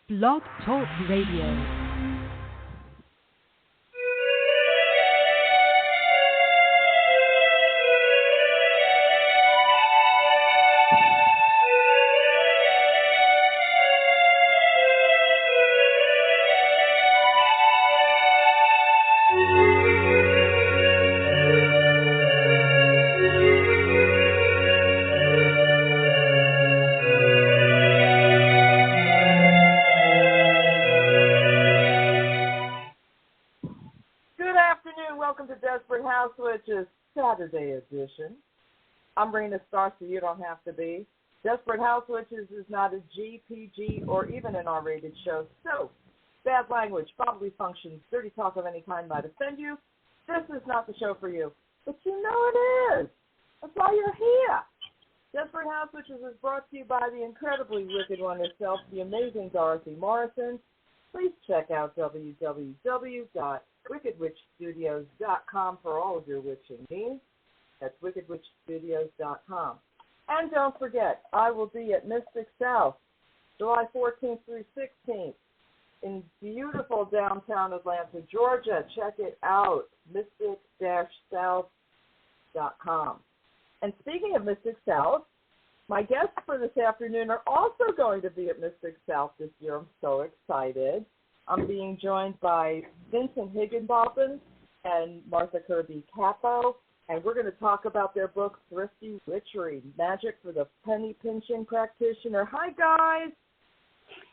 Blog Talk Radio. Witches Saturday edition. I'm bringing the stars so you don't have to be. Desperate House Witches is not a G, PG, or even an R-rated show, so bad language, bodily functions, dirty talk of any kind might offend you. This is not the show for you, but you know it is. That's why you're here. Desperate House Witches is brought to you by the incredibly wicked one herself, the amazing Dorothy Morrison. Please check out www.wickedwitchstudios.com for all of your witching needs. That's wickedwitchstudios.com. And don't forget, I will be at Mystic South, July 14th through 16th, in beautiful downtown Atlanta, Georgia. Check it out, mystic-south.com. And speaking of Mystic South, my guests for this afternoon are also going to be at Mystic South this year. I'm so excited. I'm being joined by Vincent Higgenbotham and Martha Kirby Capo, and we're going to talk about their book, Thrifty Witchery, Magic for the Penny-Pinching Practitioner. Hi, guys.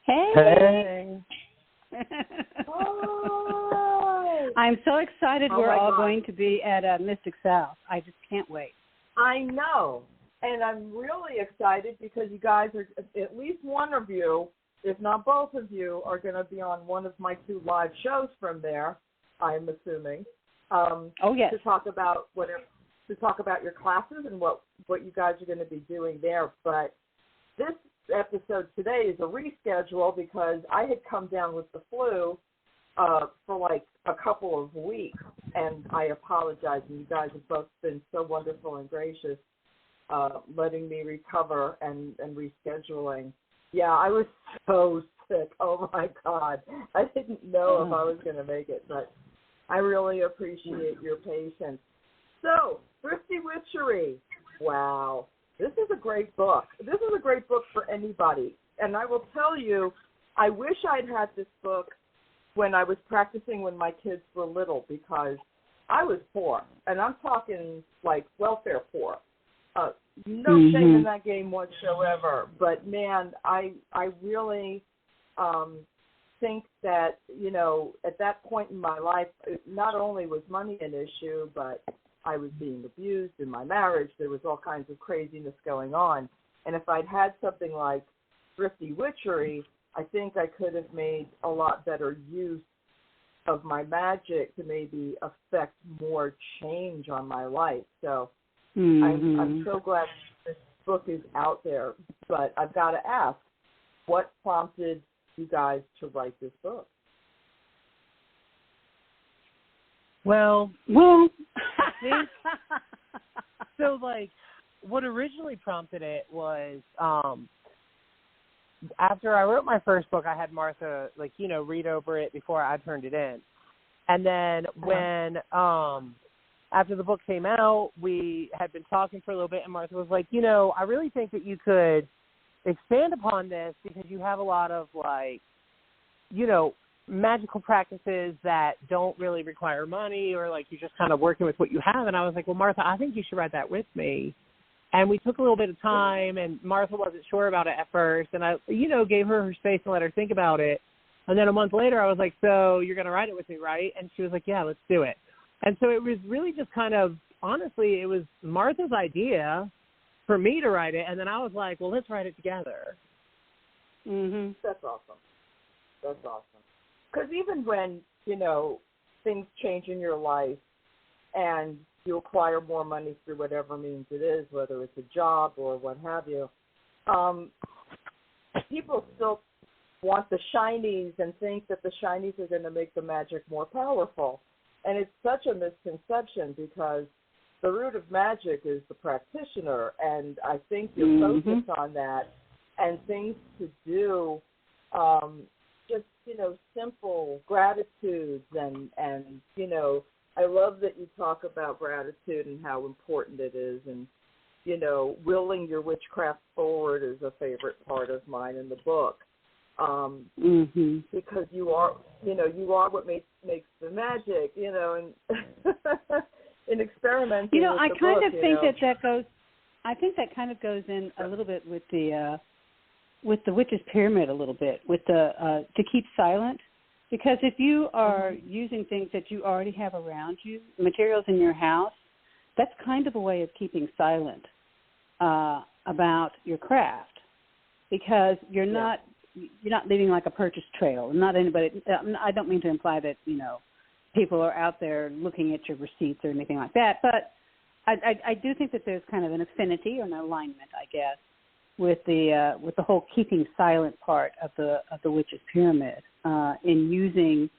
Hey. Hi. I'm so excited we're all going to be at Mystic South. I just can't wait. I know. And I'm really excited because you guys are, at least one of you, if not both of you, are going to be on one of my 2 live shows from there, I'm assuming. Yes. To talk about your classes and what you guys are going to be doing there. But this episode today is a reschedule because I had come down with the flu for like a couple of weeks, and I apologize. And you guys have both been so wonderful and gracious. Letting me recover and rescheduling. Yeah, I was so sick. Oh, my God. I didn't know if I was going to make it, but I really appreciate your patience. So, Thrifty Witchery. Wow. This is a great book. This is a great book for anybody. And I will tell you, I wish I'd had this book when I was practicing when my kids were little because I was poor. And I'm talking like welfare poor. No shame in that game whatsoever. But, man, I really think that, you know, at that point in my life, not only was money an issue, but I was being abused in my marriage. There was all kinds of craziness going on. And if I'd had something like Thrifty Witchery, I think I could have made a lot better use of my magic to maybe affect more change on my life. So, I'm so glad this book is out there, but I've got to ask, what prompted you guys to write this book? Well, so like what originally prompted it was after I wrote my first book, I had Martha read over it before I turned it in, and then when after the book came out, we had been talking for a little bit, and Martha was like, I really think that you could expand upon this because you have a lot of, magical practices that don't really require money or, you're just kind of working with what you have. And I was like, well, Martha, I think you should write that with me. And we took a little bit of time, and Martha wasn't sure about it at first. And I, gave her space and let her think about it. And then a month later, I was like, so you're going to write it with me, right? And she was like, yeah, let's do it. And so it was really just kind of, honestly, it was Martha's idea for me to write it. And then I was like, well, let's write it together. That's awesome. That's awesome. Because even when, things change in your life and you acquire more money through whatever means it is, whether it's a job or what have you, people still want the shinies and think that the shinies are going to make the magic more powerful. And it's such a misconception because the root of magic is the practitioner, and I think you're focused on that and things to do simple gratitudes and I love that you talk about gratitude and how important it is, and willing your witchcraft forward is a favorite part of mine in the book, because you are what makes the magic, and in experimenting. I with kind the of book, think that goes. I think that kind of goes in a little bit with the witch's pyramid a little bit, with the to keep silent. Because if you are using things that you already have around you, materials in your house, that's kind of a way of keeping silent about your craft, because you're not leaving like a purchase trail. Not anybody. I don't mean to imply that people are out there looking at your receipts or anything like that, but I do think that there's kind of an affinity or an alignment, I guess, with the whole keeping silent part of the witch's pyramid in using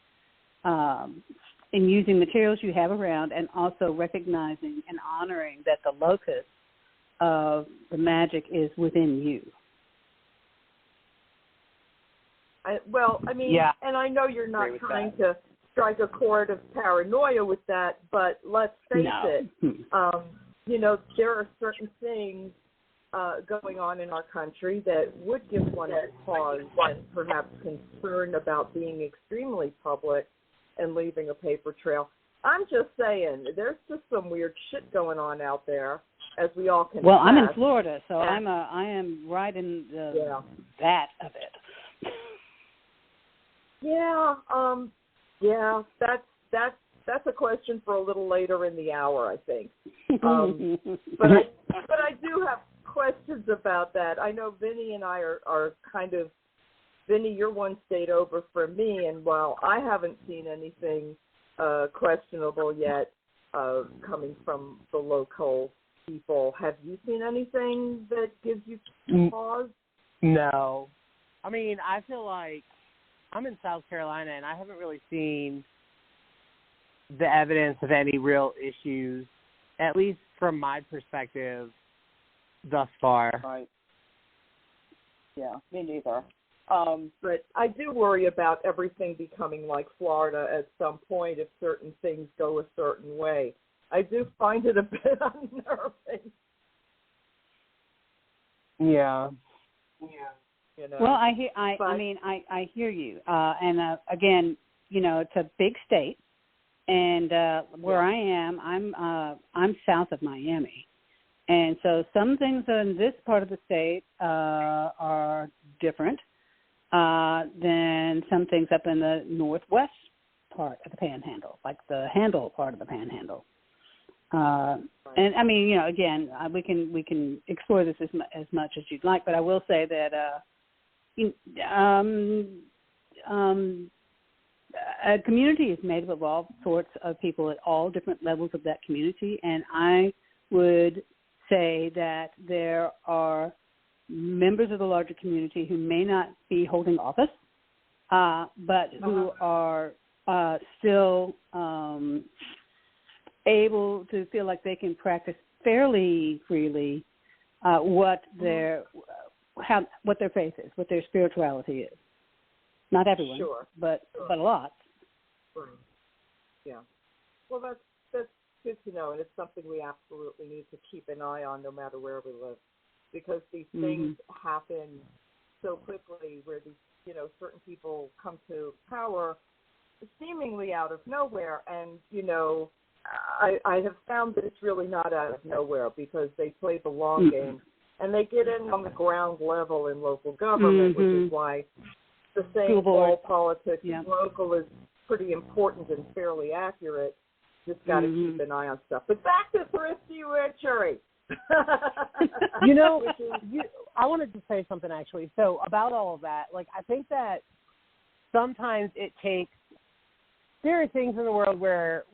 materials you have around, and also recognizing and honoring that the locus of the magic is within you. And I know you're not trying to strike a chord of paranoia with that, but let's face it, there are certain things going on in our country that would give one a pause and perhaps concern about being extremely public and leaving a paper trail. I'm just saying, there's just some weird shit going on out there, as we all can. Well, I'm in Florida, so I am right in the that of it. That's a question for a little later in the hour, I think. But I do have questions about that. I know Vini and I are kind of, Vini, you're one state over from me, and while I haven't seen anything questionable yet coming from the local people, have you seen anything that gives you pause? No. I mean, I feel like I'm in South Carolina, and I haven't really seen the evidence of any real issues, at least from my perspective, thus far. Right. Yeah, me neither. But I do worry about everything becoming like Florida at some point if certain things go a certain way. I do find it a bit unnerving. Yeah. Well, I hear you. And again, it's a big state, and where I am, I'm south of Miami. And so some things in this part of the state are different than some things up in the northwest part of the Panhandle, like the Handle part of the Panhandle. And I mean, again, we can explore this as much as you'd like, but I will say that a community is made up of all sorts of people at all different levels of that community, and I would say that there are members of the larger community who may not be holding office, but who are still able to feel like they can practice fairly freely what their faith is, what their spirituality is. Not everyone, but a lot. Yeah. Well, that's good to know, and it's something we absolutely need to keep an eye on no matter where we live, because these things happen so quickly where these, certain people come to power seemingly out of nowhere, and, I have found that it's really not out of nowhere because they play the long game, and they get in on the ground level in local government, which is why the saying all politics is local is pretty important and fairly accurate. Just got to keep an eye on stuff. But back to Thrifty Witchery. I wanted to say something, actually. So about all of that, I think that sometimes there are things in the world where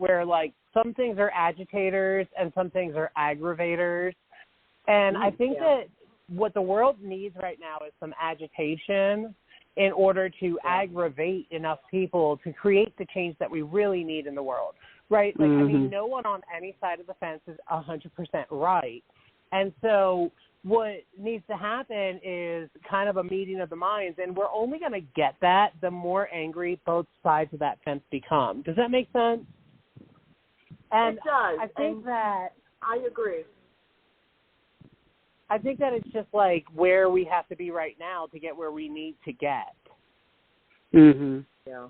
some things are agitators and some things are aggravators. And I think that what the world needs right now is some agitation in order to aggravate enough people to create the change that we really need in the world, right? I mean, no one on any side of the fence is 100% right. And so what needs to happen is kind of a meeting of the minds, and we're only going to get that the more angry both sides of that fence become. Does that make sense? And it does. I think that I agree. I think that it's just like where we have to be right now to get where we need to get. Mhm. Yeah.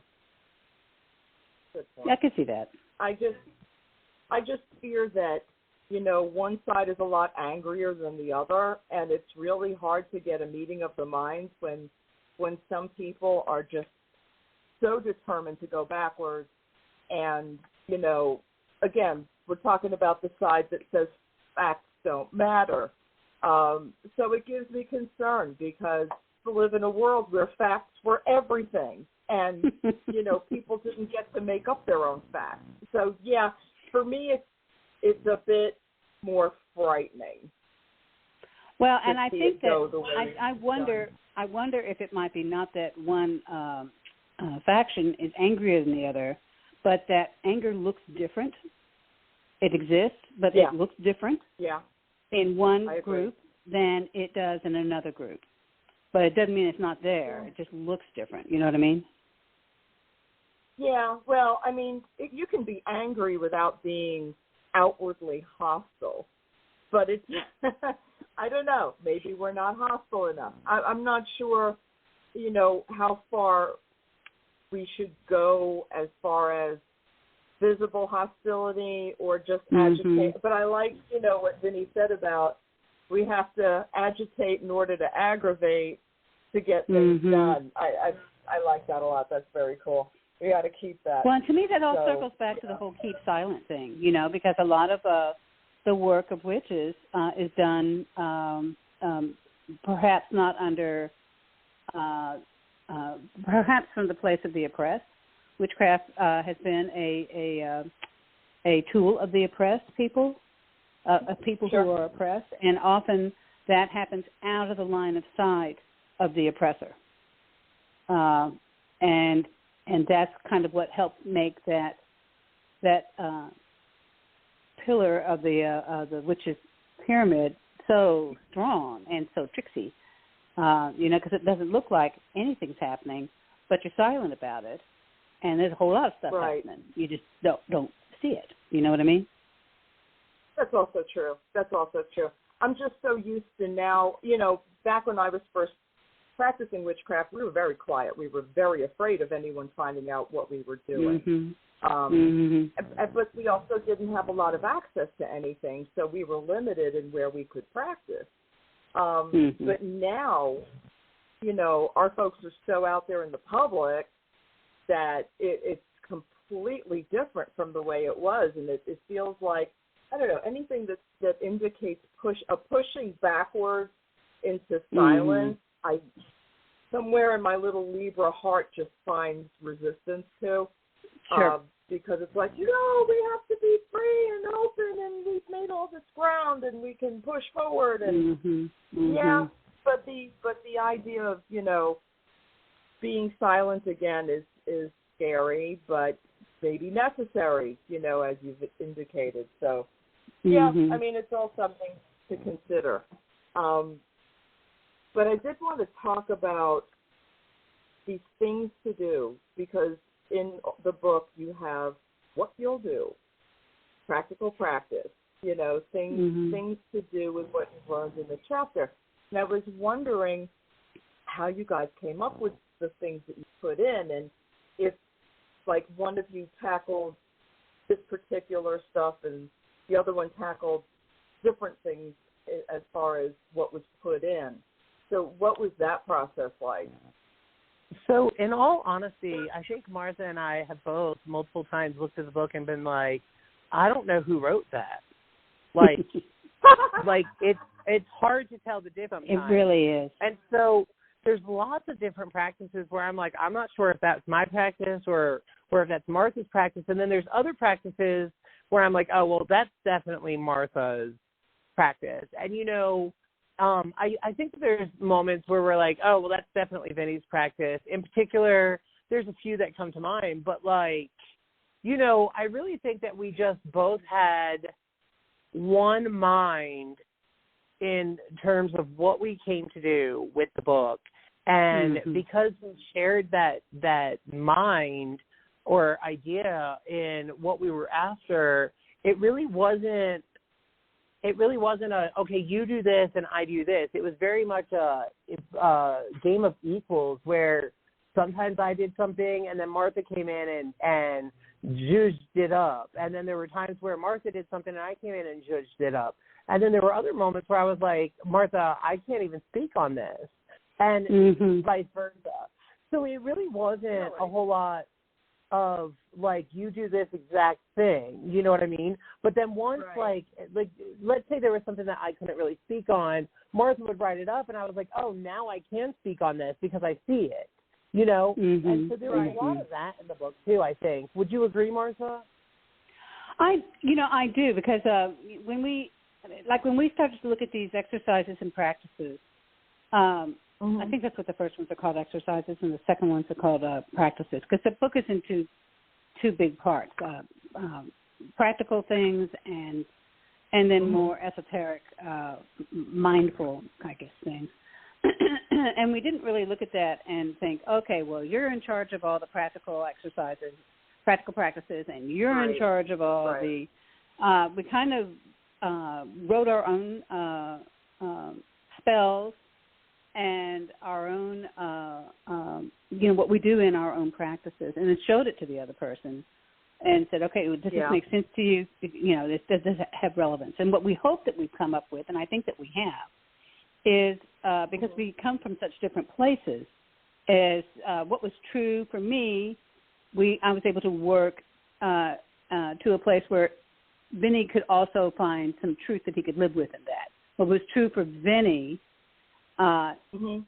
I can see that. I just fear that, one side is a lot angrier than the other, and it's really hard to get a meeting of the minds when some people are just so determined to go backwards. And, again, we're talking about the side that says facts don't matter. So it gives me concern because we live in a world where facts were everything. And, people didn't get to make up their own facts. So, yeah, for me, it's a bit more frightening. Well, and I think that I wonder if it might be not that one faction is angrier than the other, but that anger looks different. It exists, but it looks different in one group than it does in another group. But it doesn't mean it's not there. It just looks different. You know what I mean? Yeah, well, I mean, you can be angry without being outwardly hostile. But it's, I don't know, maybe we're not hostile enough. I'm not sure, how far we should go as far as visible hostility or just agitate. But I like, what Vini said about we have to agitate in order to aggravate to get things done. I like that a lot. That's very cool. We got to keep that. Well, and to me, that all circles back to the whole keep silent thing, because a lot of the work of witches is done perhaps not under, perhaps from the place of the oppressed. Witchcraft has been a tool of the oppressed people, of people who are oppressed, and often that happens out of the line of sight of the oppressor. And that's kind of what helped make that pillar of the witch's pyramid so strong and so tricksy, because it doesn't look like anything's happening, but you're silent about it, and there's a whole lot of stuff happening. You just don't see it. You know what I mean? That's also true. I'm just so used to now, back when I was first practicing witchcraft, we were very quiet. We were very afraid of anyone finding out what we were doing. But we also didn't have a lot of access to anything, so we were limited in where we could practice. But now, our folks are so out there in the public that it's completely different from the way it was, and it feels like, I don't know, anything that indicates pushing backwards into silence, somewhere in my little Libra heart just finds resistance to. Because it's like, we have to be free and open, and we've made all this ground, and we can push forward. And but the idea of being silent again is scary, but maybe necessary, as you've indicated. So I mean, it's all something to consider. But I did want to talk about these things to do, because in the book you have what you'll do, practical practice, things to do with what you've learned in the chapter. And I was wondering how you guys came up with the things that you put in, and if, like, one of you tackled this particular stuff and the other one tackled different things as far as what was put in. So what was that process like? So in all honesty, I think Martha and I have both multiple times looked at the book and been like, I don't know who wrote that. Like, it's hard to tell the difference. It really is. And so there's lots of different practices where I'm like, I'm not sure if that's my practice or if that's Martha's practice. And then there's other practices where I'm like, oh, well, that's definitely Martha's practice. And, I think there's moments where we're like, oh, well, that's definitely Vinny's practice. In particular, there's a few that come to mind. But, I really think that we just both had one mind in terms of what we came to do with the book. And because we shared that mind or idea in what we were after, it really wasn't a, okay, you do this and I do this. It was very much a game of equals where sometimes I did something and then Martha came in and judged it up. And then there were times where Martha did something and I came in and judged it up. And then there were other moments where I was like, Martha, I can't even speak on this. And vice versa. So it really wasn't a whole lot of, like, you do this exact thing. You know what I mean? But then once, like let's say there was something that I couldn't really speak on, Martha would write it up, and I was like, oh, now I can speak on this because I see it. You know? And so there was a lot of that in the book, too, I think. Would you agree, Martha? I do, because when we started to look at these exercises and practices, I think that's what the first ones are called, exercises, and the second ones are called practices, because the book is into two big parts, practical things and then more esoteric, mindful, I guess, things. And we didn't really look at that and think, okay, well, you're in charge of all the practical exercises, practical practices, and you're in charge of all the we kind of wrote our own spells and our own, what we do in our own practices, and then showed it to the other person and said, okay, does this make sense to you? Does this have relevance? And what we hope that we've come up with, and I think that we have, is because we come from such different places, is what was true for me, I was able to work to a place where Vini could also find some truth that he could live with in that. What was true for Vini,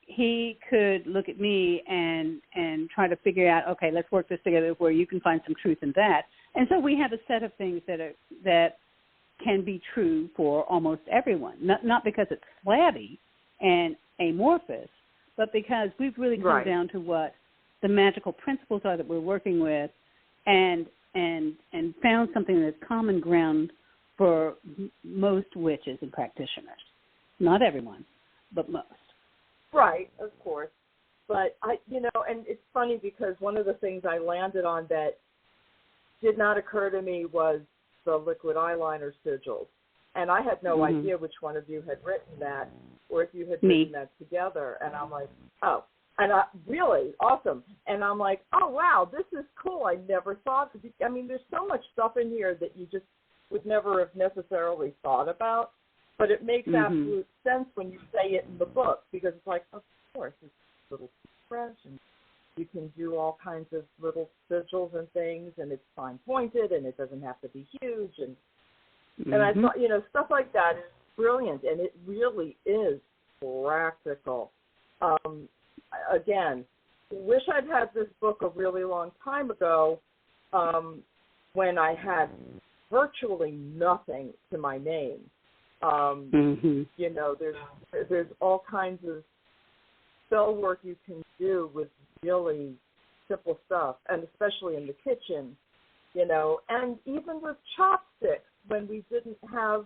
he could look at me and try to figure out, okay, let's work this together where you can find some truth in that. And so we have a set of things that can be true for almost everyone, not because it's flabby and amorphous, but because we've really come down to what the magical principles are that we're working with and found something that's common ground for most witches and practitioners. Not everyone, but most. Right, of course. But, and it's funny because one of the things I landed on that did not occur to me was the liquid eyeliner sigils. And I had no idea which one of you had written that or if you had written that together. And I'm like, oh. And really awesome. And I'm like, oh, wow, this is cool. I never thought. I mean, there's so much stuff in here that you just would never have necessarily thought about. But it makes absolute sense when you say it in the book because it's like, of course, it's a little fresh and you can do all kinds of little sigils and things and it's fine pointed and it doesn't have to be huge. And I thought, stuff like that is brilliant and it really is practical. Again, wish I'd had this book a really long time ago when I had virtually nothing to my name. There's all kinds of spell work you can do with really simple stuff, and especially in the kitchen, and even with chopsticks when we didn't have,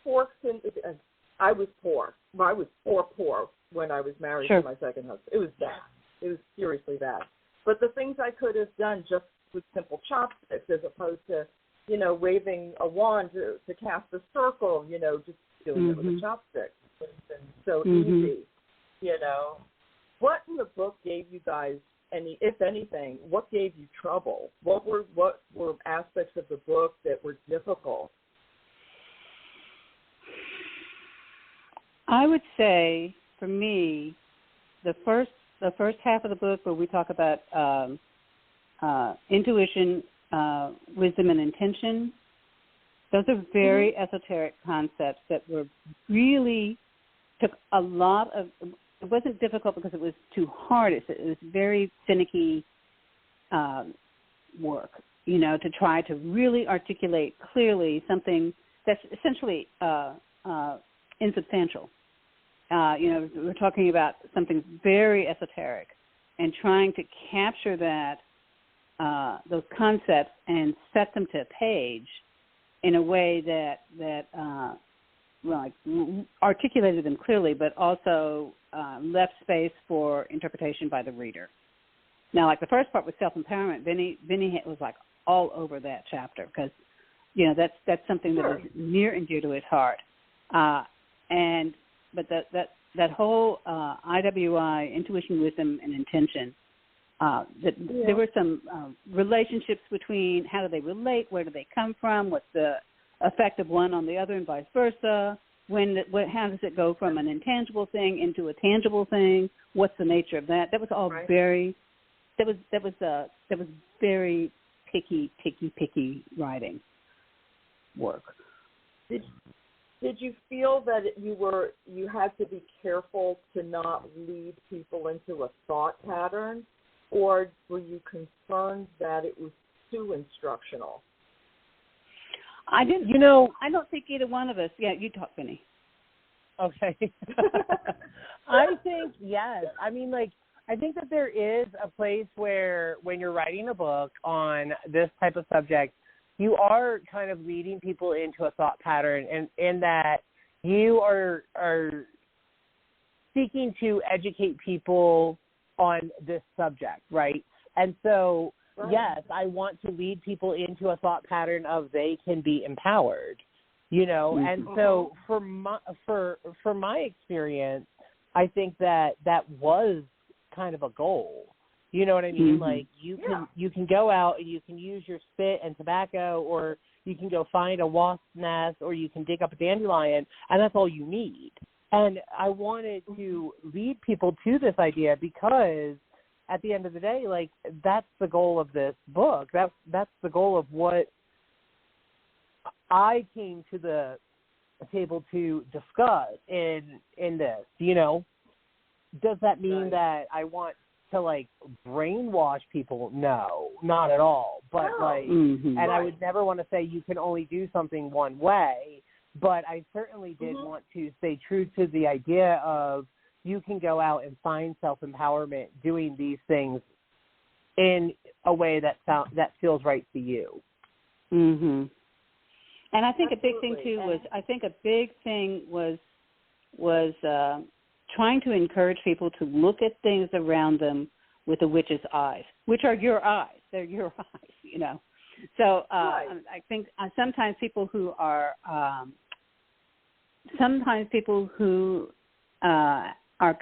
forks and I was poor. I was poor when I was married to my second husband. It was bad. It was seriously bad. But the things I could have done just with simple chopsticks as opposed to, waving a wand to cast a circle, just doing it with a chopstick. It's been so easy, What in the book gave you guys if anything, what gave you trouble? What were aspects of the book that were difficult? I would say, for me, the first half of the book where we talk about intuition, wisdom, and intention, those are very esoteric concepts that were really took a lot of. It wasn't difficult because it was too hard. It was very finicky work, to try to really articulate clearly something that's essentially insubstantial. We're talking about something very esoteric and trying to capture that, those concepts and set them to a page in a way that articulated them clearly, but also left space for interpretation by the reader. Now, like the first part was self-empowerment. Vini was like all over that chapter because, that's something that is near and dear to his heart. But that whole IWI, intuition, wisdom, and intention. There were some relationships between how do they relate, where do they come from, what's the effect of one on the other, and vice versa. How does it go from an intangible thing into a tangible thing? What's the nature of that? That was all very. That was very picky writing work. Did you feel that you had to be careful to not lead people into a thought pattern, or were you concerned that it was too instructional? I didn't. I don't think either one of us. Yeah, you talk, Vini. Okay. I think yes. I mean, I think that there is a place where when you're writing a book on this type of subject, you are kind of leading people into a thought pattern, and in that you are seeking to educate people on this subject, right? And so, yes, I want to lead people into a thought pattern of they can be empowered, And so for my experience, I think that was kind of a goal. You know what I mean? Mm-hmm. You can go out and you can use your spit and tobacco, or you can go find a wasp nest, or you can dig up a dandelion, and that's all you need. And I wanted to lead people to this idea because at the end of the day, that's the goal of this book. That's the goal of what I came to the table to discuss in this, Does that mean that I want to brainwash people? No, not at all. But and I would never want to say you can only do something one way, but I certainly did want to stay true to the idea of you can go out and find self-empowerment doing these things in a way that feels right to you. Mhm. And I think a big thing too was trying to encourage people to look at things around them with a witch's eyes, which are your eyes. They're your eyes, So I think sometimes people who are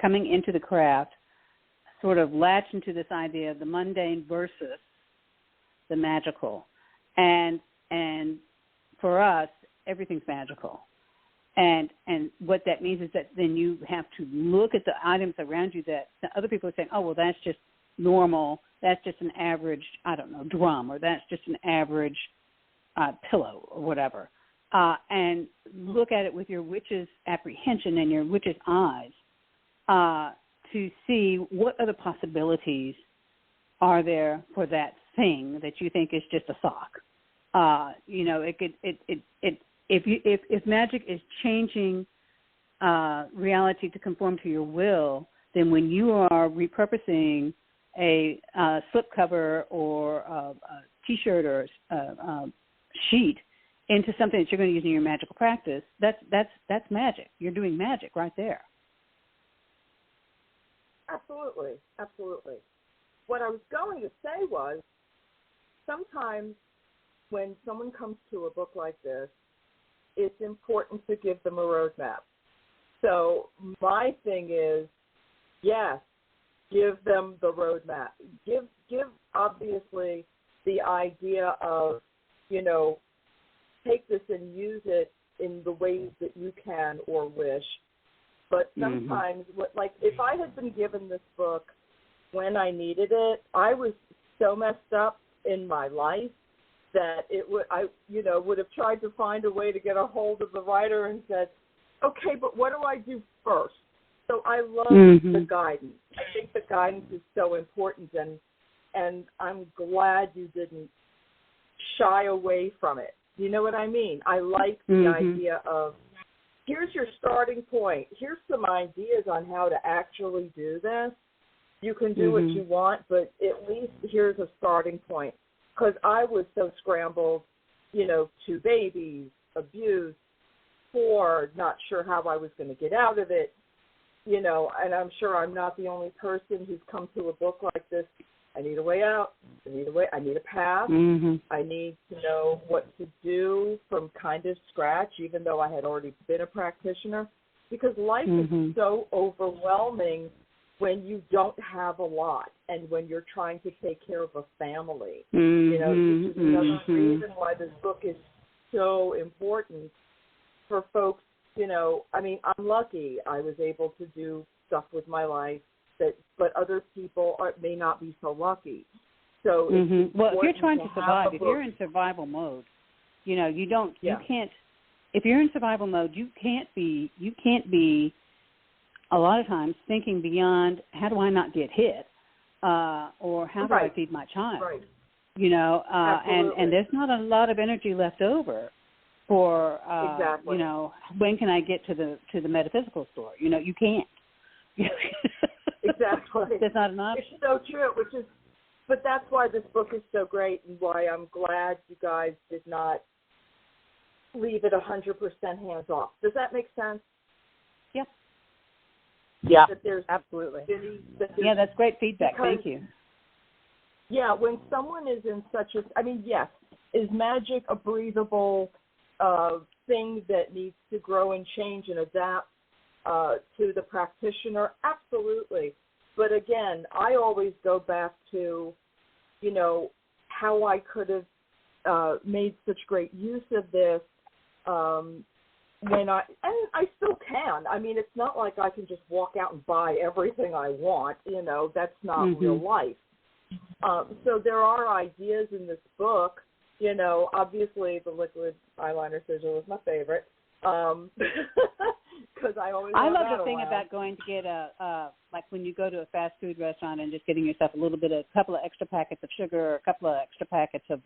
coming into the craft sort of latch into this idea of the mundane versus the magical, and for us, everything's magical. And what that means is that then you have to look at the items around you that other people are saying, oh, well, that's just normal. That's just an average, drum, or that's just an average pillow or whatever. And look at it with your witch's apprehension and your witch's eyes to see what other possibilities are there for that thing that you think is just a sock. If magic is changing reality to conform to your will, then when you are repurposing a slipcover or a T-shirt or a sheet into something that you're going to use in your magical practice, that's magic. You're doing magic right there. Absolutely. What I was going to say was, sometimes when someone comes to a book like this, it's important to give them a roadmap. So my thing is, yes, give them the roadmap. Give obviously the idea of, take this and use it in the ways that you can or wish. But sometimes, if I had been given this book when I needed it, I was so messed up in my life that I would have tried to find a way to get a hold of the writer and said, okay, but what do I do first? So I love the guidance. I think the guidance is so important, and I'm glad you didn't shy away from it. You know what I mean? I like the idea of, here's your starting point. Here's some ideas on how to actually do this. You can do what you want, but at least here's a starting point. Because I was so scrambled, 2 babies, abuse, before, not sure how I was going to get out of it, you know, and I'm sure I'm not the only person who's come to a book like this. I need a way out. I need a path. I need to know what to do from kind of scratch, even though I had already been a practitioner, because life is so overwhelming when you don't have a lot and when you're trying to take care of a family. You know, which is another reason why this book is so important for folks. You know, I mean, I'm lucky I was able to do stuff with my life, but other people may not be so lucky. So well, if you're trying to survive, if you're in survival mode, you know, you can't. If you're in survival mode, you can't be a lot of times thinking beyond how do I not get hit, or how do I feed my child. Right. You know, and there's not a lot of energy left over for you know, when can I get to the metaphysical store? You know, you can't. Exactly. That's not an option. It's so true, but that's why this book is so great and why I'm glad you guys did not leave it 100% hands off. Does that make sense? Yeah. Yeah, absolutely. Yeah, that's great feedback. Thank you. Yeah, when someone is in such I mean, yes, is magic a breathable thing that needs to grow and change and adapt to the practitioner? Absolutely. But again, I always go back to, you know, how I could have made such great use of this and I still can. I mean, it's not like I can just walk out and buy everything I want. You know, that's not real life. So there are ideas in this book. You know, obviously the liquid eyeliner sigil was my favorite. Because I love the thing about going to get like when you go to a fast food restaurant and just getting yourself a couple of extra packets of sugar, or a couple of extra packets of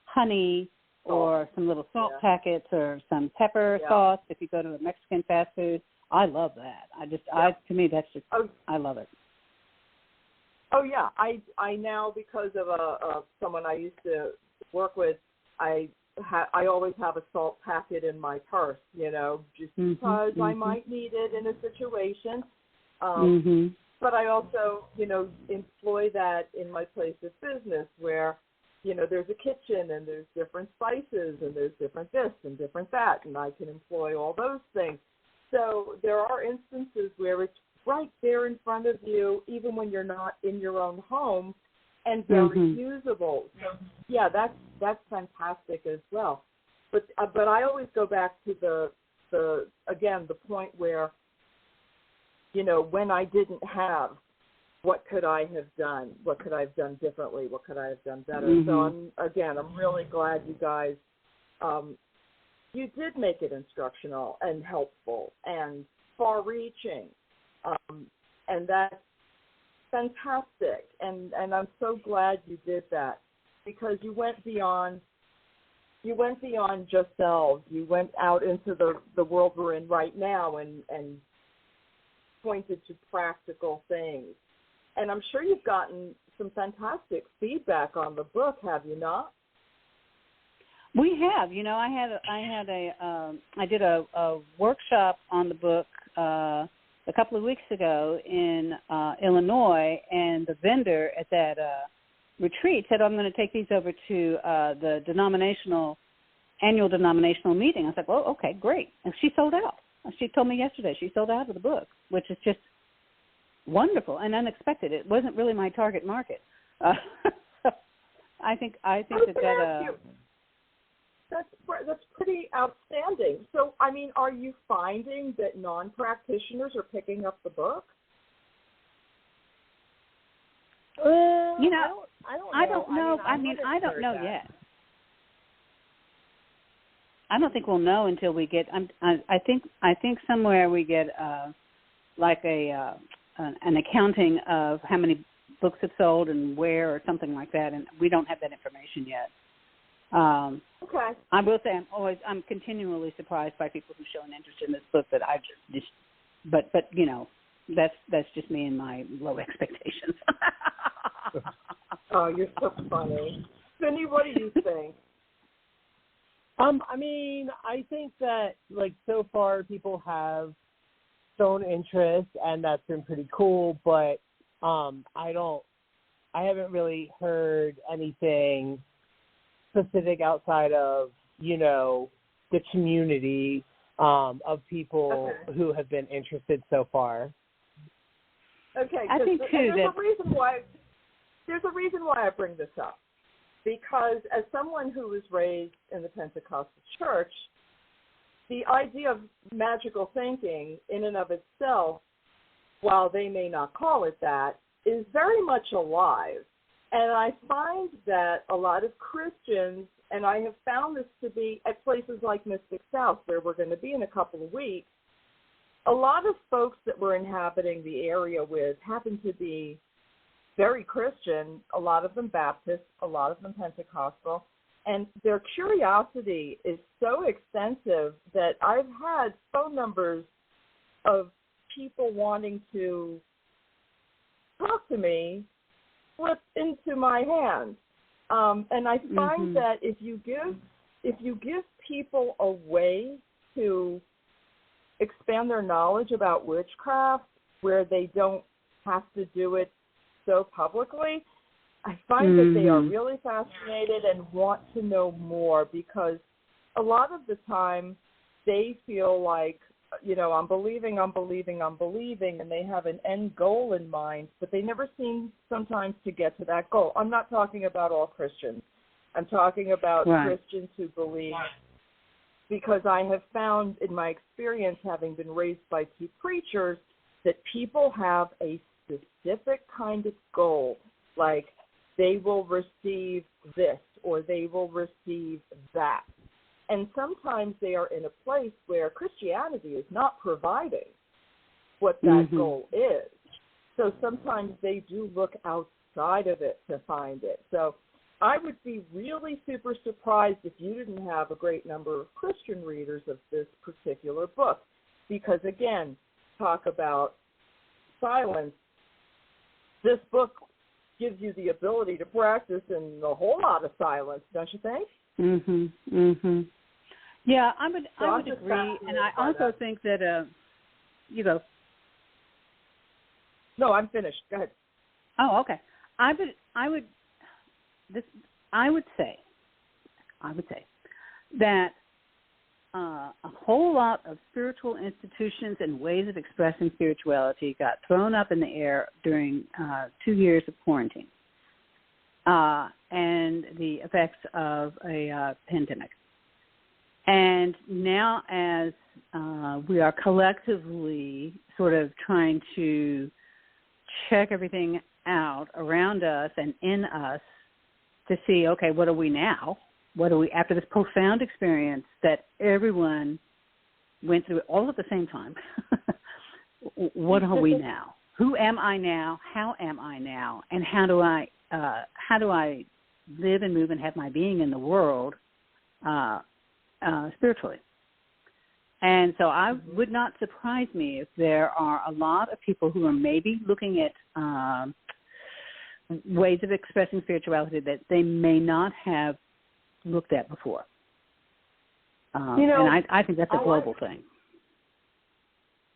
honey, or some little salt packets, or some pepper sauce. If you go to a Mexican fast food, I love that. To me, that's just I love it. Oh yeah, I now, because of someone I used to work with, I always have a salt packet in my purse, you know, just because I might need it in a situation. But I also, you know, employ that in my place of business where, you know, there's a kitchen and there's different spices and there's different this and different that, and I can employ all those things. So there are instances where it's right there in front of you, even when you're not in your own home, and very usable. So yeah, that's fantastic as well. But I always go back to the point where, you know, when I didn't have, what could I have done? What could I have done differently? What could I have done better? So I'm really glad you guys, you did make it instructional and helpful and far-reaching, and that's fantastic. And I'm so glad you did that, because you went beyond just selves. You went out into the world we're in right now and pointed to practical things. And I'm sure you've gotten some fantastic feedback on the book, have you not? We have. You know, I did a workshop on the book a couple of weeks ago in Illinois, and the vendor at that retreat said, I'm going to take these over to the annual denominational meeting. I was like, well, okay, great. And she sold out. She told me yesterday she sold out of the book, which is just wonderful and unexpected. It wasn't really my target market. So I think that's pretty outstanding. So, I mean, are you finding that non-practitioners are picking up the book? You know, I don't know. I don't know yet. I don't think we'll know until we get. I think somewhere we get like an accounting of how many books have sold and where, or something like that, and we don't have that information yet. Okay. I will say I'm continually surprised by people who show an interest in this book that I just but you know, that's just me and my low expectations. Oh, you're so funny. Vini, what do you think? I mean, I think that, like, so far people have shown interest, and that's been pretty cool, but I haven't really heard anything specific outside of, you know, the community of people who have been interested so far. Okay, I think too there's a reason why I bring this up. Because as someone who was raised in the Pentecostal church, the idea of magical thinking in and of itself, while they may not call it that, is very much alive. And I find that a lot of Christians, and I have found this to be at places like Mystic South, where we're going to be in a couple of weeks, a lot of folks that we're inhabiting the area with happen to be very Christian, a lot of them Baptist, a lot of them Pentecostal, and their curiosity is so extensive that I've had phone numbers of people wanting to talk to me slip into my hands. And I find that if you give people a way to expand their knowledge about witchcraft where they don't have to do it so publicly, I find that they are really fascinated and want to know more, because a lot of the time they feel like, you know, I'm believing, and they have an end goal in mind, but they never seem sometimes to get to that goal. I'm not talking about all Christians. I'm talking about Christians who believe, because I have found in my experience, having been raised by two preachers, that people have a specific kind of goal, like they will receive this or they will receive that. And sometimes they are in a place where Christianity is not providing what that goal is. So sometimes they do look outside of it to find it. So I would be really super surprised if you didn't have a great number of Christian readers of this particular book, because, again, talk about silence. This book gives you the ability to practice in a whole lot of silence, don't you think? Yeah, I would agree, and I also think that you go. No, I'm finished. Go ahead. Oh, okay. I would say that a whole lot of spiritual institutions and ways of expressing spirituality got thrown up in the air during 2 years of quarantine and the effects of a pandemic. And now, as we are collectively sort of trying to check everything out around us and in us to see, okay, what are we now? What are we after this profound experience that everyone went through all at the same time? What are we now? Who am I now? How am I now? And how do I live and move and have my being in the world spiritually? And so I would not surprise me if there are a lot of people who are maybe looking at ways of expressing spirituality that they may not have looked at before. And I think that's a global thing.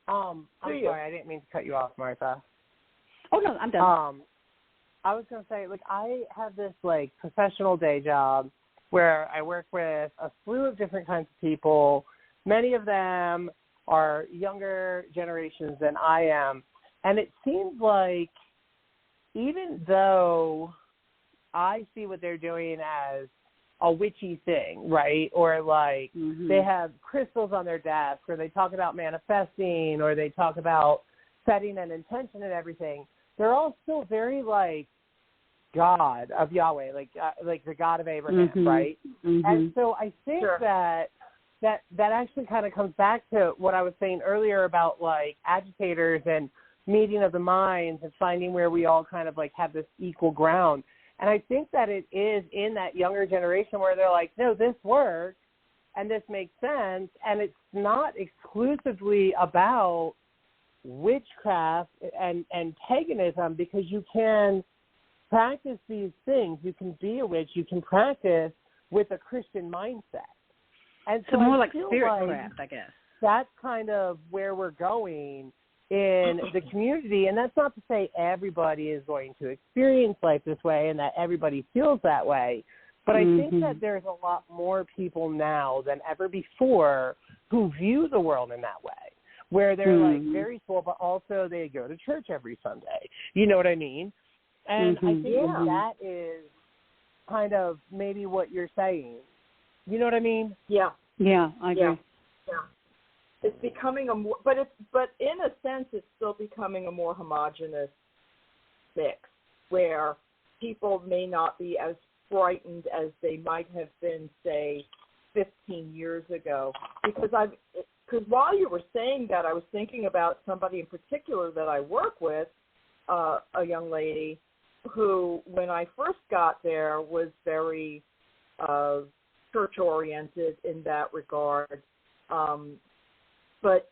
I'm sorry, I didn't mean to cut you off, Martha. Oh, no, I'm done. I was going to say, I have this, professional day job where I work with a slew of different kinds of people. Many of them are younger generations than I am. And it seems like even though I see what they're doing as a witchy thing, right? Or they have crystals on their desk, or they talk about manifesting, or they talk about setting an intention and everything. They're all still very God of Yahweh, like the God of Abraham, right? And so I think that actually kind of comes back to what I was saying earlier about agitators and meeting of the minds and finding where we all kind of have this equal ground. And I think that it is in that younger generation where they're like, no, this works and this makes sense. And it's not exclusively about witchcraft and paganism, because you can practice these things. You can be a witch. You can practice with a Christian mindset. And so more like spirit spiritcraft, I guess. That's kind of where we're going in the community. And that's not to say everybody is going to experience life this way and that everybody feels that way. But I think that there's a lot more people now than ever before who view the world in that way, where they're like very full, but also they go to church every Sunday. You know what I mean? And I think that is kind of maybe what you're saying. You know what I mean? Yeah. Yeah, I agree. Yeah. It's becoming a more, but in a sense, it's still becoming a more homogenous mix where people may not be as frightened as they might have been, say, 15 years ago. Because while you were saying that, I was thinking about somebody in particular that I work with, a young lady who, when I first got there, was very church-oriented in that regard. But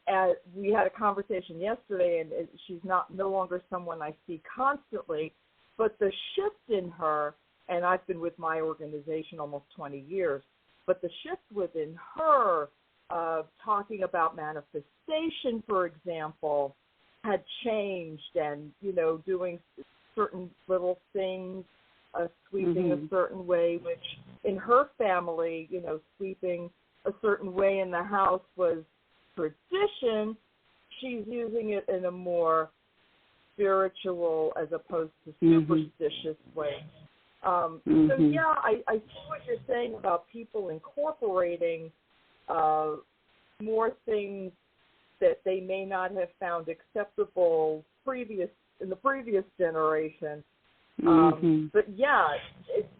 we had a conversation yesterday, and she's no longer someone I see constantly, but the shift in her, and I've been with my organization almost 20 years, but the shift within her, talking about manifestation, for example, had changed, and, doing certain little things, sweeping a certain way, which in her family, sweeping a certain way in the house was tradition. She's using it in a more spiritual as opposed to superstitious way. So, yeah, I see what you're saying about people incorporating more things that they may not have found acceptable in the previous generation. But, yeah,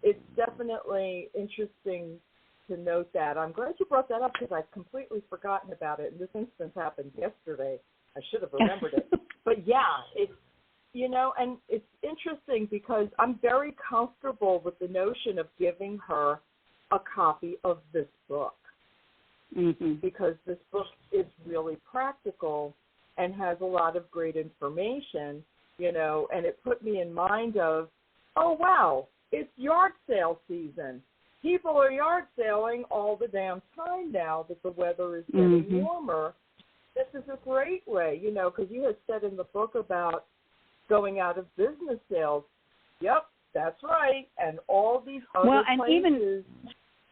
it's definitely interesting to note that. I'm glad you brought that up because I've completely forgotten about it. And this instance happened yesterday. I should have remembered it. But, yeah, it's, and it's interesting because I'm very comfortable with the notion of giving her a copy of this book because this book is really practical and has a lot of great information, and it put me in mind of, oh, wow, it's yard sale season. People are yard selling all the damn time now that the weather is getting warmer. This is a great way, because you had said in the book about going out of business sales. Yep, that's right. And all these other places.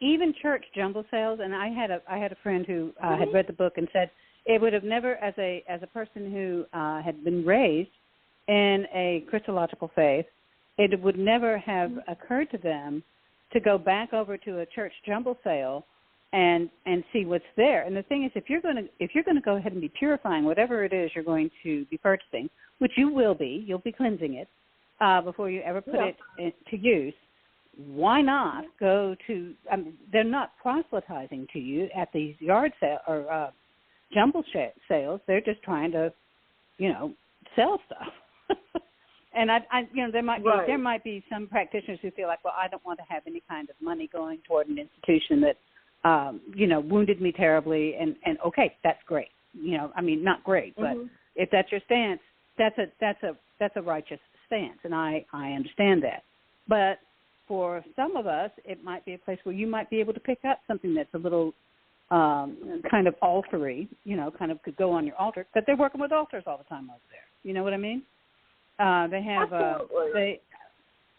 Even church jumble sales. And I had a friend who had read the book and said it would have never, as a person who had been raised in a Christological faith, it would never have occurred to them to go back over to a church jumble sale and see what's there. And the thing is, if you're going to go ahead and be purifying whatever it is you're going to be purchasing, which you'll be cleansing it before you ever put it to use. Why not go to? They're not proselytizing to you at these yard sale or jumble sales. They're just trying to, sell stuff. And there might be some practitioners who feel like, well, I don't want to have any kind of money going toward an institution that wounded me terribly, and okay, that's great. Not great, but if that's your stance, that's a righteous stance, and I understand that. But for some of us, it might be a place where you might be able to pick up something that's a little kind of altar-y, kind of could go on your altar, because they're working with altars all the time over there. You know what I mean? They have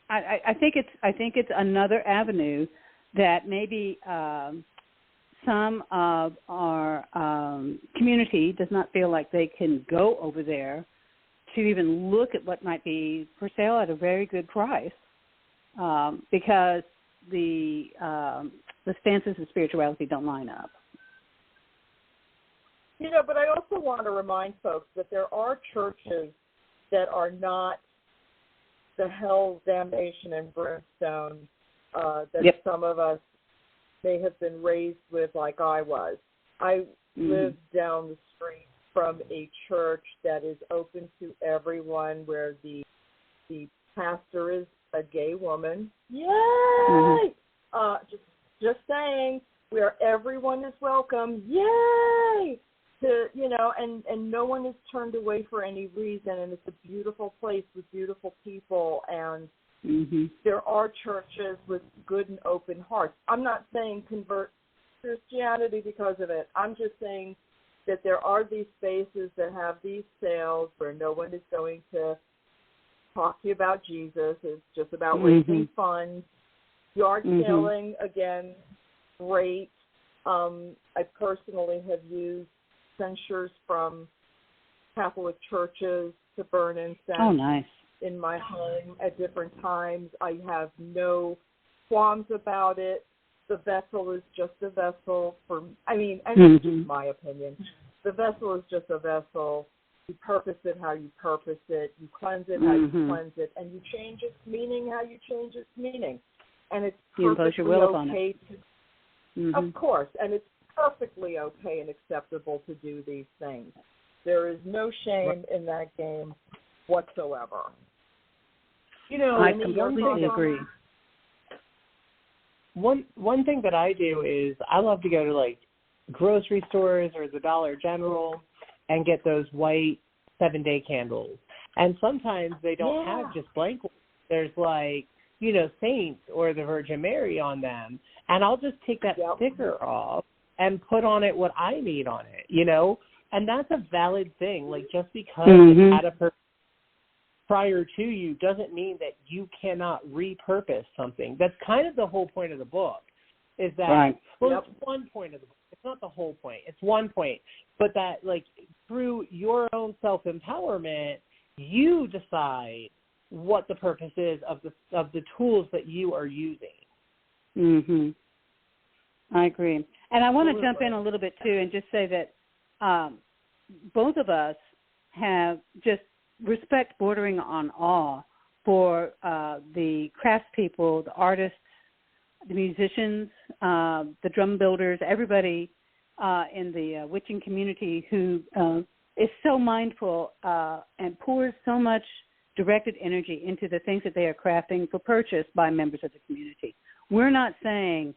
I think it's another avenue that maybe some of our community does not feel like they can go over there to even look at what might be for sale at a very good price, because the stances of spirituality don't line up. But I also want to remind folks that there are churches that are not the hell, damnation, and brimstone that some of us may have been raised with, like I was. I lived down the street from a church that is open to everyone, where the pastor is a gay woman. Yay! Just saying, where everyone is welcome. Yay! And no one is turned away for any reason, and it's a beautiful place with beautiful people, and there are churches with good and open hearts. I'm not saying convert Christianity because of it. I'm just saying that there are these spaces that have these sales where no one is going to talk to you about Jesus. It's just about raising funds. Yard selling, again, great. I personally have used censers from Catholic churches to burn incense in my home at different times. I have no qualms about it. The vessel is just a vessel it's just my opinion. The vessel is just a vessel. You purpose it how you purpose it. You cleanse it how you cleanse it. And you change its meaning how you change its meaning. And it's perfectly okay to, of course, and it's perfectly okay and acceptable to do these things. There is no shame in that game whatsoever. I completely agree. One thing that I do is I love to go to like grocery stores or the Dollar General and get those white 7-day candles. And sometimes they don't have just blank ones. There's like, saints or the Virgin Mary on them. And I'll just take that sticker off and put on it what I need on it, And that's a valid thing. Like just because it had a person prior to you doesn't mean that you cannot repurpose something. That's kind of the whole point of the book is that, it's one point of the book. It's not the whole point. It's one point. But that, like, through your own self-empowerment, you decide what the purpose is of the tools that you are using. I agree. And I want to jump in a little bit, too, and just say that both of us have just respect bordering on awe for the craftspeople, the artists, the musicians, the drum builders, everybody in the witching community who is so mindful and pours so much directed energy into the things that they are crafting for purchase by members of the community. We're not saying,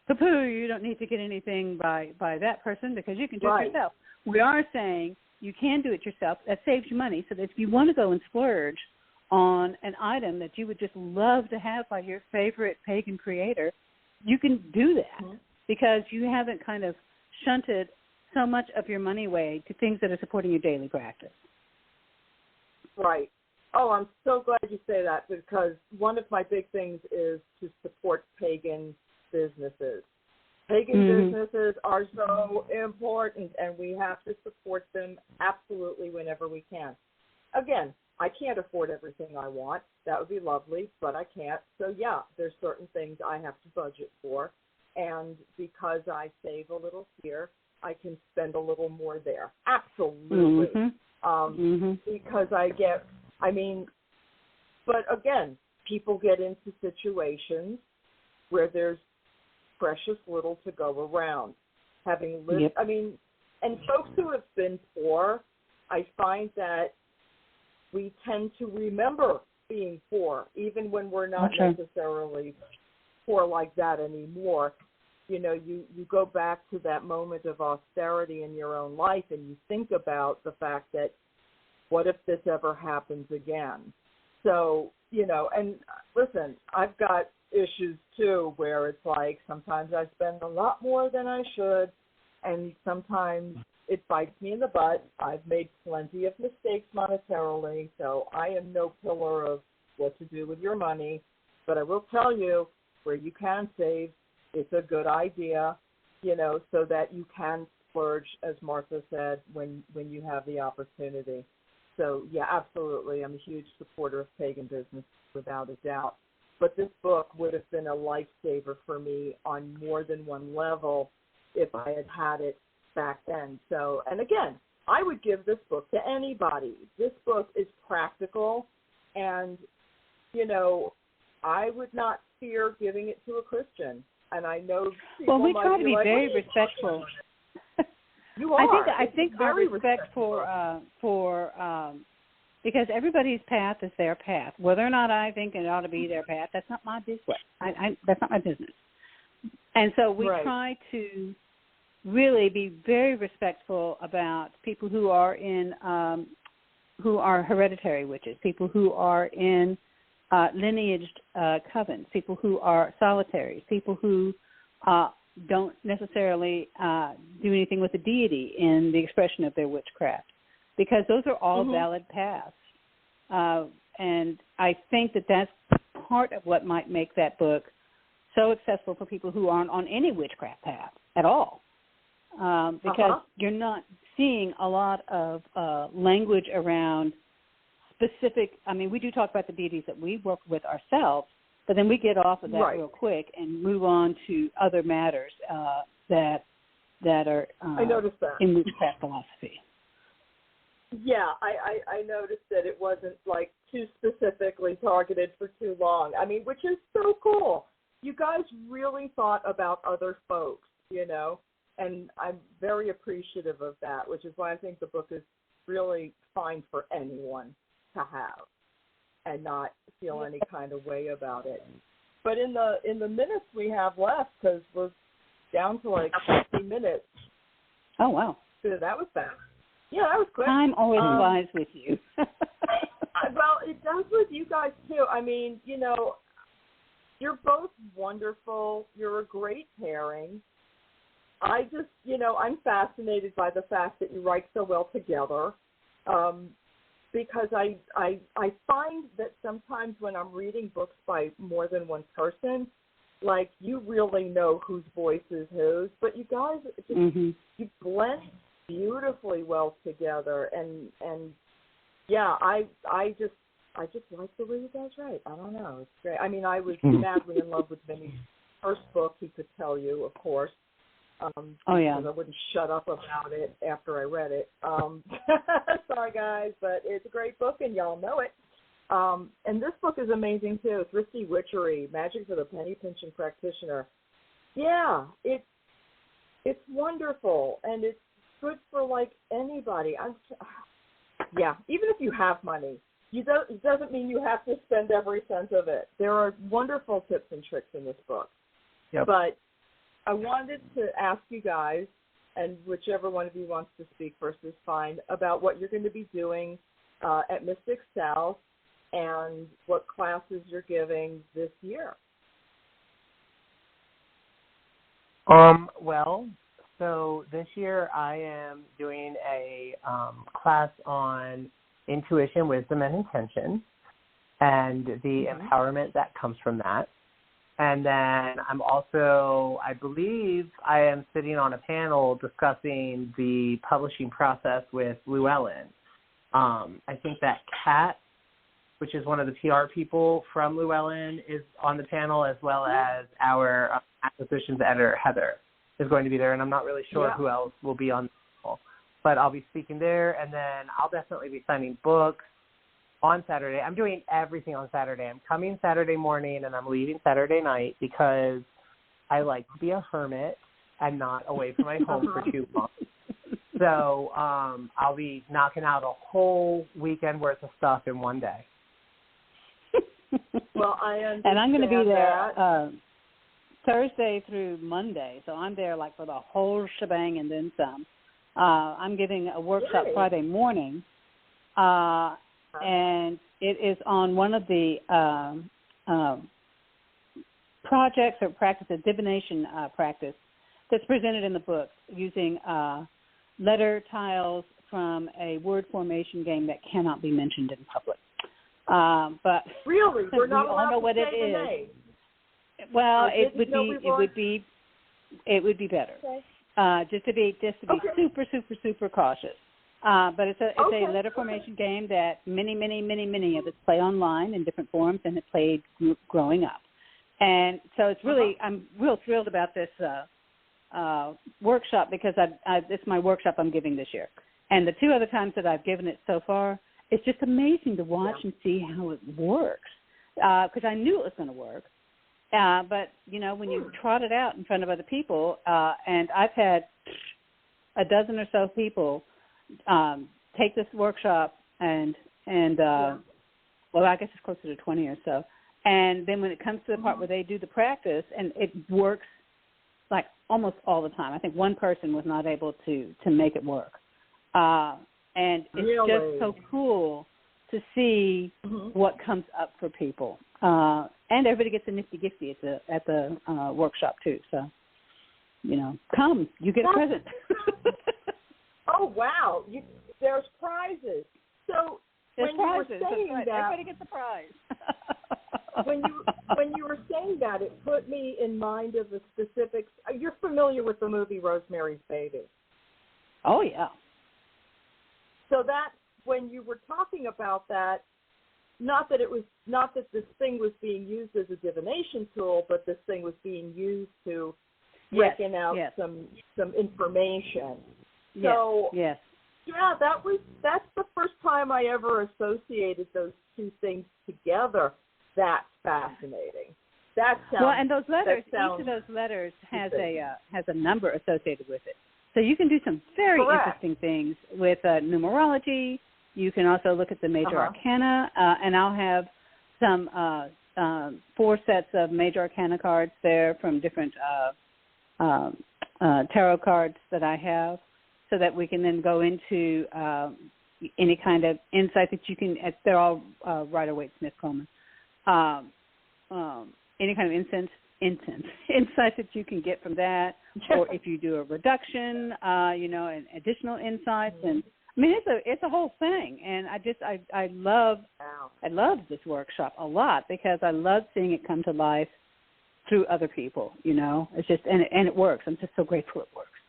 poo-poo, you don't need to get anything by that person because you can do it yourself. We are saying you can do it yourself. That saves you money, so that if you want to go and splurge on an item that you would just love to have by your favorite pagan creator, you can do that because you haven't kind of shunted so much of your money away to things that are supporting your daily practice. Right. Oh, I'm so glad you say that because one of my big things is to support pagan businesses. Pagan businesses are so important, and we have to support them absolutely whenever we can. Again, I can't afford everything I want. That would be lovely, but I can't. So, yeah, there's certain things I have to budget for, and because I save a little here, I can spend a little more there. Absolutely. Because but again, people get into situations where there's precious little to go around. Having lived, and folks who have been poor, I find that we tend to remember being poor, even when we're not necessarily poor like that anymore. You go back to that moment of austerity in your own life and you think about the fact that what if this ever happens again? So, and listen, I've got issues too where it's like sometimes I spend a lot more than I should and sometimes it bites me in the butt. I've made plenty of mistakes monetarily, so I am no pillar of what to do with your money, but I will tell you where you can save, it's a good idea, so that you can splurge, as Martha said, when you have the opportunity. So, yeah, absolutely. I'm a huge supporter of pagan business, without a doubt. But this book would have been a lifesaver for me on more than one level if I had had it back then. So, and again, I would give this book to anybody. This book is practical, and, I would not fear giving it to a Christian. And I know people we try to be like, very respectful. You are. I think our respect for because everybody's path is their path. Whether or not I think it ought to be their path, that's not my business. That's not my business. And so we try to really be very respectful about people who are in who are hereditary witches, people who are in lineaged covens, people who are solitaries, people who don't necessarily do anything with the deity in the expression of their witchcraft, because those are all valid paths. And I think that that's part of what might make that book so accessible for people who aren't on any witchcraft path at all, because you're not seeing a lot of language around specific. I mean, we do talk about the deities that we work with ourselves, but then we get off of that real quick and move on to other matters that are I noticed that. in witchcraft philosophy. Yeah, I noticed that it wasn't like too specifically targeted for too long. I mean, which is so cool. You guys really thought about other folks, you know, and I'm very appreciative of that, which is why I think the book is really fine for anyone to have and not feel any kind of way about it. But in the minutes we have left, because we're down to like 50 minutes. Oh, wow. So that was fast. Yeah, that was quick. Time always flies with you. Well, it does with you guys, too. I mean, you know, you're both wonderful. You're a great pairing. I just, you know, I'm fascinated by the fact that you write so well together, because I find that sometimes when I'm reading books by more than one person, like, you really know whose voice is whose, but you guys just, you blend beautifully well together, and yeah, I just like the way you guys write. I don't know, it's great. I mean, I was madly in love with Vini's first book. He could tell you, of course. Oh yeah, I wouldn't shut up about it after I read it. Sorry guys, but it's a great book, and y'all know it. And this book is amazing too. Thrifty Witchery, Magic for the Penny Pinching Practitioner. Yeah, it's wonderful, and it's good for like anybody. Yeah, even if you have money, it doesn't mean you have to spend every cent of it. There are wonderful tips and tricks in this book. Yep. But I wanted to ask you guys, and whichever one of you wants to speak first is fine, about what you're going to be doing at Mystic South and what classes you're giving this year. Well, so this year I am doing a class on intuition, wisdom, and intention, and the empowerment that comes from that. And then I'm also, I believe I am sitting on a panel discussing the publishing process with Llewellyn. I think that Kat, which is one of the PR people from Llewellyn, is on the panel, as well as our acquisitions editor, Heather, is going to be there. And I'm not really sure who else will be on the panel. But I'll be speaking there, and then I'll definitely be signing books on Saturday. I'm doing everything on Saturday. I'm coming Saturday morning, and I'm leaving Saturday night because I like to be a hermit and not away from my home for too long. So I'll be knocking out a whole weekend worth of stuff in one day. Well, I understand. And I'm going to be there Thursday through Monday, so I'm there like for the whole shebang and then some. I'm giving a workshop Friday morning, and it is on one of the projects or practices, divination practice, that's presented in the book using letter tiles from a word formation game that cannot be mentioned in public. But really, we're not allowed know to what say it the is. name. Well, it would be better. Okay. Just to be super cautious. But it's a letter formation game that many of us play online in different forms and have played growing up. And so it's really, I'm real thrilled about this workshop because it's my workshop I'm giving this year. And the two other times that I've given it so far, it's just amazing to watch and see how it works. Because I knew it was going to work. But, you know, when you trot it out in front of other people, and I've had a dozen or so people take this workshop and well, I guess it's closer to 20 or so. And then when it comes to the part where they do the practice, and it works like almost all the time. I think one person was not able to make it work. And it's just so cool to see what comes up for people. And everybody gets a nifty gifty at the workshop too. So come, you get a present. Oh, wow. There's prizes. So There's when prizes. you were saying right. that, everybody gets a prize. when you were saying that, it put me in mind of the specifics. You're familiar with the movie Rosemary's Baby. Oh, yeah. So that when you were talking about that, not that this thing was being used as a divination tool, but this thing was being used to reckon out some information. So yes. Yeah, that's the first time I ever associated those two things together. That's fascinating. That sounds well, and those letters, each of those letters has a number associated with it. So you can do some very interesting things with numerology. You can also look at the major arcana, and I'll have some 4 sets of major arcana cards there from different tarot cards that I have, so that we can then go into any kind of insight that you can. They're all Rider-Waite-Smith Coleman. Any kind of insight that you can get from that, or if you do a reduction, and additional insights, and I mean it's a whole thing. And I love this workshop a lot because I love seeing it come to life through other people. It's just and it works. I'm just so grateful it works.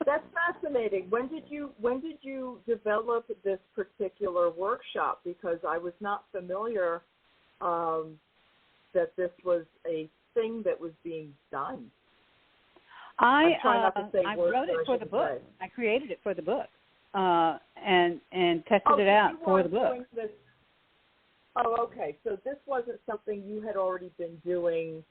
That's fascinating. When did you develop this particular workshop? Because I was not familiar that this was a thing that was being done. I wrote it for the book. I created it for the book, and tested it out for the book. Okay. So this wasn't something you had already been doing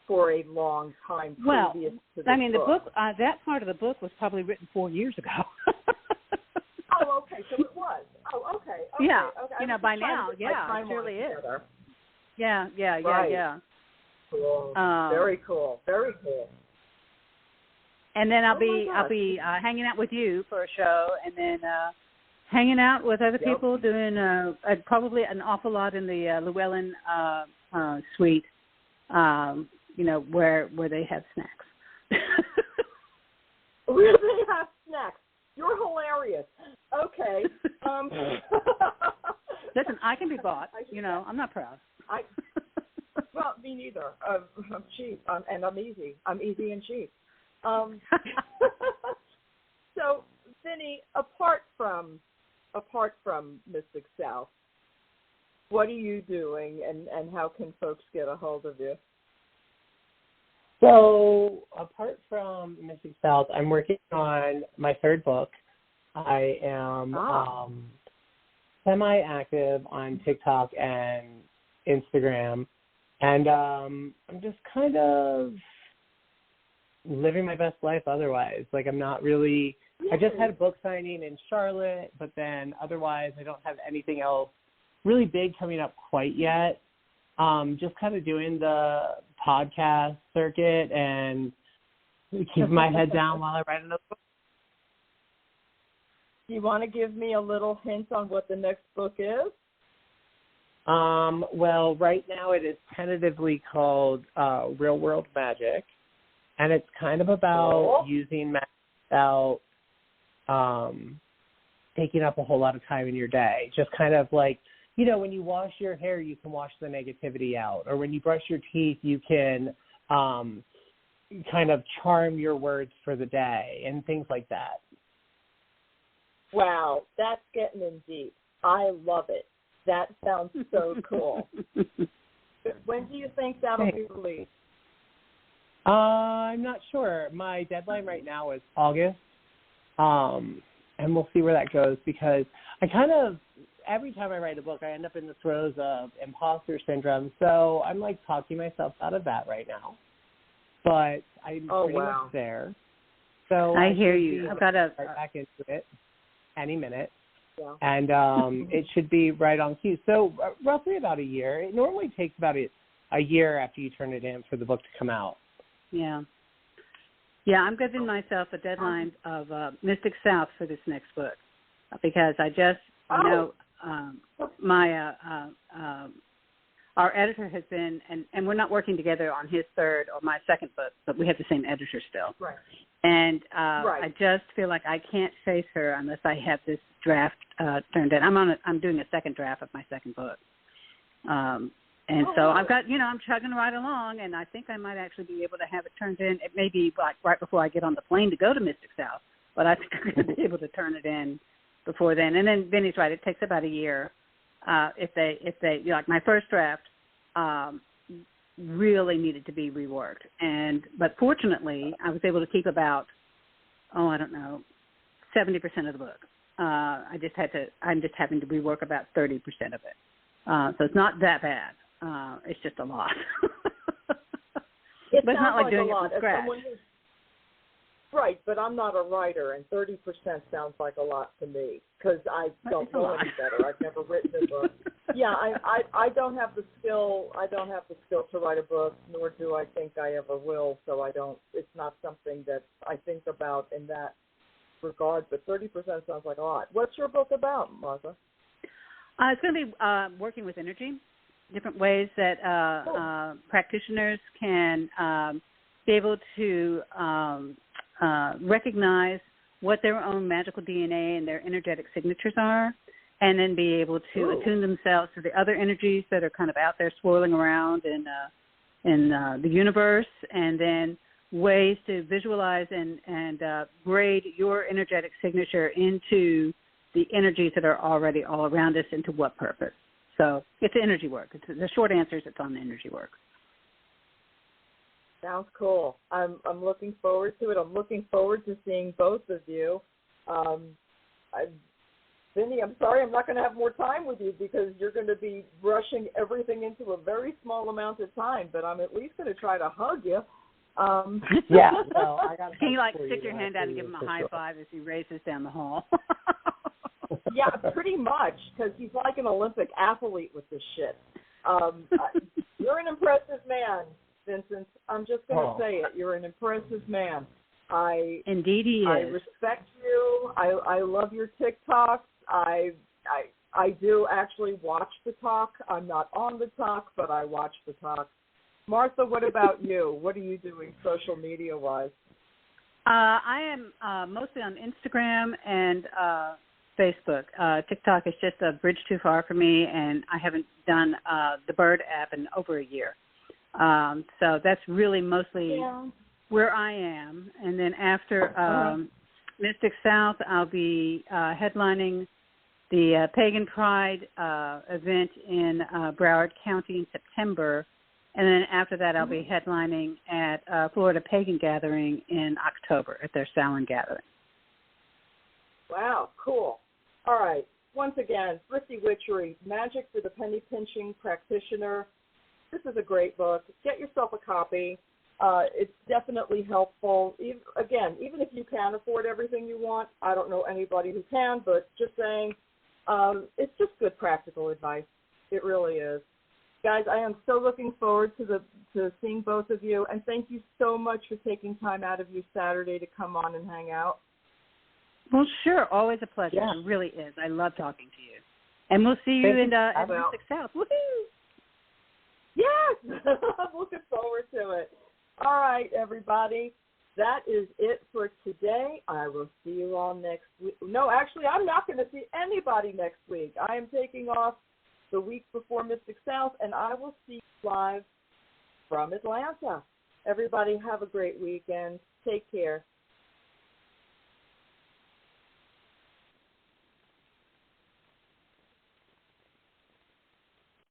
for a long time previous to this the book, that part of the book was probably written 4 years ago. Oh, okay. So it was. Oh, okay. Yeah. Okay. By now, it surely is. Yeah. Right. Yeah. Cool. Very cool. Very cool. And then I'll be hanging out with you for a show, and then hanging out with other people doing probably an awful lot in the Llewellyn suite. Where they have snacks. Where they have snacks. You're hilarious. Okay. Listen, I can be bought. I'm not proud. Well, me neither. I'm cheap, and I'm easy. I'm easy and cheap. So, Vini, apart from Mystic South, what are you doing, and how can folks get a hold of you? So, apart from Mystic South, I'm working on my 3rd book. I am semi-active on TikTok and Instagram, and I'm just kind of living my best life otherwise. Like, I'm not really – I just had a book signing in Charlotte, but then otherwise I don't have anything else really big coming up quite yet. Just kind of doing the podcast circuit and keep my head down while I write another book. Do you want to give me a little hint on what the next book is? Well, right now it is tentatively called Real World Magic, and it's kind of about using magic without taking up a whole lot of time in your day. Just kind of like, when you wash your hair, you can wash the negativity out. Or when you brush your teeth, you can kind of charm your words for the day and things like that. Wow, that's getting in deep. I love it. That sounds so cool. When do you think that'll be released? I'm not sure. My deadline right now is August. And we'll see where that goes, because I kind of, every time I write a book, I end up in the throes of imposter syndrome. So I'm like talking myself out of that right now. But I'm pretty much there. So I hear you. I've got to start back into it any minute. Yeah. And it should be right on cue. So roughly about a year. It normally takes about a year after you turn it in for the book to come out. Yeah. Yeah, I'm giving myself a deadline of Mystic South for this next book, because I just, our editor has been, and we're not working together on his third or my second book, but we have the same editor still. Right. And I just feel like I can't face her unless I have this draft turned in. I'm doing a second draft of my second book. So I've got, I'm chugging right along, and I think I might actually be able to have it turned in. It may be like right before I get on the plane to go to Mystic South, but I think I'm going to be able to turn it in before then. And then Vinny's right; it takes about a year. If they like my first draft really needed to be reworked, but fortunately I was able to keep about 70% of the book. I'm just having to rework about 30% of it. So it's not that bad. It's just a lot. It's not like doing a lot. it from scratch. Right, but I'm not a writer, and 30% sounds like a lot to me because I don't know any better. I've never written a book. Yeah, I don't have the skill. I don't have the skill to write a book, nor do I think I ever will. So I don't. It's not something that I think about in that regard. But 30% sounds like a lot. What's your book about, Martha? It's going to be working with energy, different ways that practitioners can be able to recognize what their own magical DNA and their energetic signatures are, and then be able to attune themselves to the other energies that are kind of out there swirling around in the universe, and then ways to visualize and grade your energetic signature into the energies that are already all around us, and to what purpose. So it's energy work. The short answer is it's on energy work. Sounds cool. I'm looking forward to it. I'm looking forward to seeing both of you. Vinny, I'm sorry I'm not going to have more time with you because you're going to be rushing everything into a very small amount of time, but I'm at least going to try to hug you. Yeah. No, I got. Can you stick your hand out and give him a high five as he races down the hall? Yeah, pretty much, because he's like an Olympic athlete with this shit. You're an impressive man, Vincent. I'm just going to say it. You're an impressive man. Indeed he is. I respect you. I love your TikToks. I do actually watch the talk. I'm not on the talk, but I watch the talk. Martha, what about you? What are you doing social media-wise? I am mostly on Instagram and Facebook. TikTok is just a bridge too far for me, and I haven't done the Bird app in over a year. So that's really mostly where I am. And then after Mystic South, I'll be headlining the Pagan Pride event in Broward County in September. And then after that, I'll be headlining at Florida Pagan Gathering in October at their Samhain Gathering. Wow, cool. All right. Once again, Thrifty Witchery, Magic for the Penny-Pinching Practitioner. This is a great book. Get yourself a copy. It's definitely helpful. Even if you can't afford everything you want, I don't know anybody who can, but just saying, it's just good practical advice. It really is. Guys, I am so looking forward to seeing both of you, and thank you so much for taking time out of your Saturday to come on and hang out. Well, sure. Always a pleasure. Yeah. It really is. I love talking to you. And we'll see you at Mystic South. Woohoo! Yes! I'm looking forward to it. All right, everybody. That is it for today. I will see you all next week. No, actually, I'm not going to see anybody next week. I am taking off the week before Mystic South, and I will see you live from Atlanta. Everybody have a great weekend. Take care.